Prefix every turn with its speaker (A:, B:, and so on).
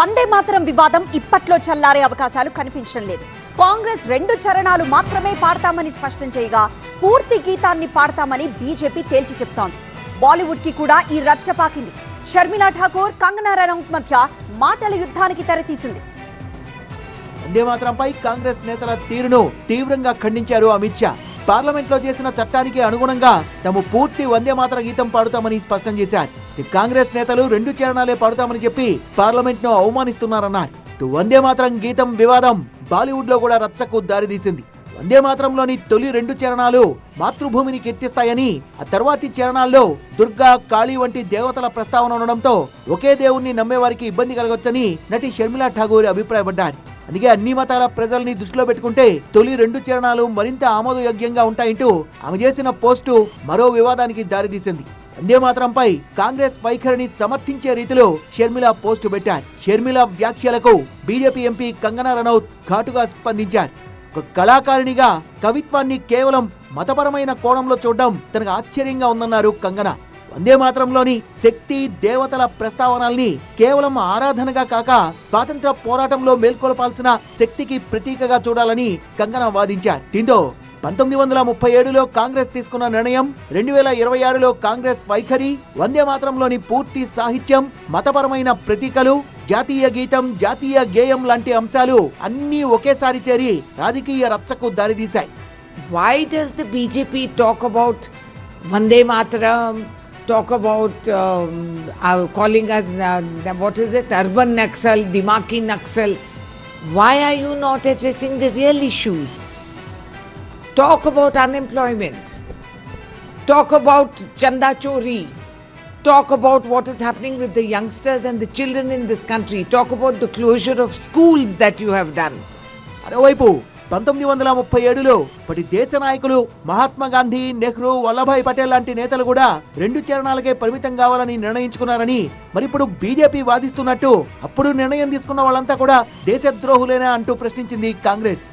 A: వందే మాతరం వివాదం ఇప్పట్లో చల్లారే అవకాశాలు కనిపించడం లేదు. కాంగ్రెస్ 2 చరణాలు మాత్రమే పాడతామని స్పష్టం చేయగా పూర్తి గీతాన్ని పాడతామని బీజేపీ తేల్చి చెప్తోంది. బాలీవుడ్ కి కూడా ఈ రచ్చ పాకింది. షర్మిలా ఠాకూర్, కంగనా రనౌత్ మధ్య మాటల యుద్ధానికి తెరతీసింది.
B: వందే మాతరంపై కాంగ్రెస్ నేతల తీరును తీవ్రంగా ఖండించారు అమిత్ షా. పార్లమెంట్ లో చేసిన చట్టానికి అనుగుణంగా తాము పూర్తి వందే మాతర గీతం పాడుతామని స్పష్టం చేశారు. కాంగ్రెస్ నేతలు 2 చరణాలే పాడుతామని చెప్పి పార్లమెంట్ ను అవమానిస్తున్నారన్నారు. వందే మాతరం గీతం వివాదం బాలీవుడ్ లో కూడా రచ్చకు దారితీసింది. వందే మాతరంలోని తొలి 2 చరణాలు మాతృభూమిని కీర్తిస్తాయని, ఆ తర్వాతి చరణాల్లో దుర్గా, కాళీ వంటి దేవతల ప్రస్తావన ఉండడంతో ఒకే దేవుణ్ణి నమ్మేవారికి ఇబ్బంది కలగొచ్చని నటి షర్మిలా ఠాగూర్ అభిప్రాయపడ్డారు. అందుకే అన్ని మతాల ప్రజల్ని దృష్టిలో పెట్టుకుంటే తొలి 2 చరణాలు మరింత ఆమోదయోగ్యంగా ఉంటాయంటూ ఆమె చేసిన పోస్టు మరో వివాదానికి దారితీసింది. వందే మాతరంపై కాంగ్రెస్ వైఖరిని సమర్థించే రీతిలో షర్మిల పోస్టు పెట్టారు. షర్మిల వ్యాఖ్యలకు బీజేపీ ఎంపీ కంగనా రనౌత్ ఘాటుగా స్పందించారు. ఒక కళాకారిణిగా కవిత్వాన్ని కేవలం మతపరమైన కోణంలో చూడడం తనకు ఆశ్చర్యంగా ఉందన్నారు కంగనా. వందే మాతరంలోని శక్తి, దేవతల ప్రస్తావనల్ని కేవలం ఆరాధనగా కాక స్వాతంత్ర పోరాటంలో మేల్కొల్పాల్సిన శక్తికి ప్రతీకగా చూడాలని కంగనా వాదించారు. దీంతో 1937లో కాంగ్రెస్ తీసుకున్న నిర్ణయం, 2026లో కాంగ్రెస్ వైఖరి, వందే మాతరంలోని పూర్తి సాహిత్యం, మతపరమైన ప్రతీకలు, జాతీయ గీతం, జాతీయ గేయం లాంటి అంశాలు అన్నీ ఒకేసారి చేరి రాజకీయ రచ్చకు దారితీశాయి.
C: Why does the BJP talk about Vande Mataram, talk about calling us, what is it, urban Naxal, Dimaki Naxal? Why are you not addressing the real issues? Talk about unemployment. Talk about Chanda Chori. Talk about what is happening with the youngsters and the children in this country. Talk about the closure of schools that you have done.
B: మరోవైపు 1937లో ఇప్పటి దేశ నాయకులు మహాత్మా గాంధీ, నెహ్రూ, వల్లభాయ్ పటేల్ లాంటి నేతలు కూడా 2 చరణాలకే పరిమితం కావాలని నిర్ణయించుకున్నారని మరిప్పుడు బీజేపీ వాదిస్తున్నట్టు అప్పుడు నిర్ణయం తీసుకున్న వాళ్ళంతా కూడా దేశద్రోహులేనా అంటూ ప్రశ్నించింది కాంగ్రెస్.